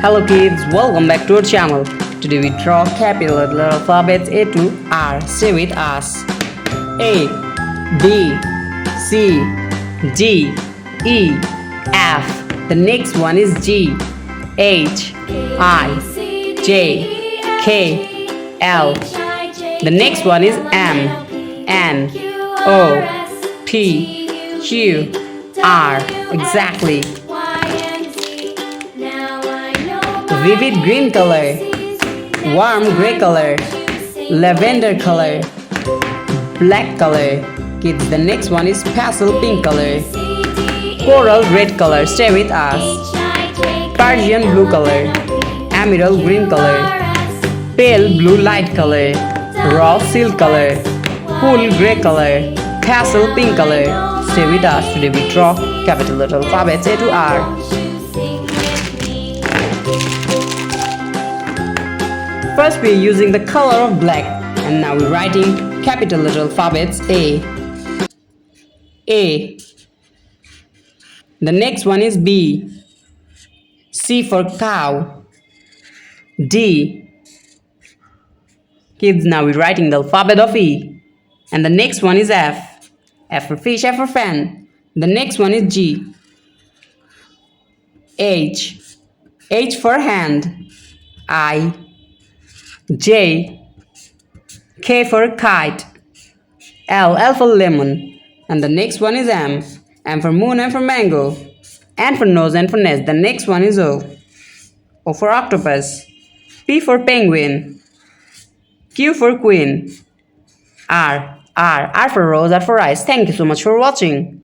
Hello kids, welcome back to our channel. Today we draw capital letter alphabets A to R. Stay with us. A, B, C, D, E, F. The next one is G, H, I, J, K, L. The next one is M, N, O, P, Q, R. Exactly. Vivid green color, warm gray color, lavender color, black color. Kids, the next one is pastel pink color, coral red color. Stay with us. Persian blue color, emerald green color, pale blue light color, raw silk color, cool gray color, pastel pink color. Stay with us. Today we draw capital letter alphabets A to R. First we are using the color of black, and now we're writing capital letter alphabets A. A. The next one is B. C for cow. D. Kids, now we're writing the alphabet of E. And the next one is F. F for fish, F for fan. The next one is G. H. H for hand. I. J, K for kite, L for lemon, and the next one is M for moon, M for mango, N for nose, N for nest. The next one is O for octopus, P for penguin, Q for queen, R for rose, R for rice. Thank you so much for watching.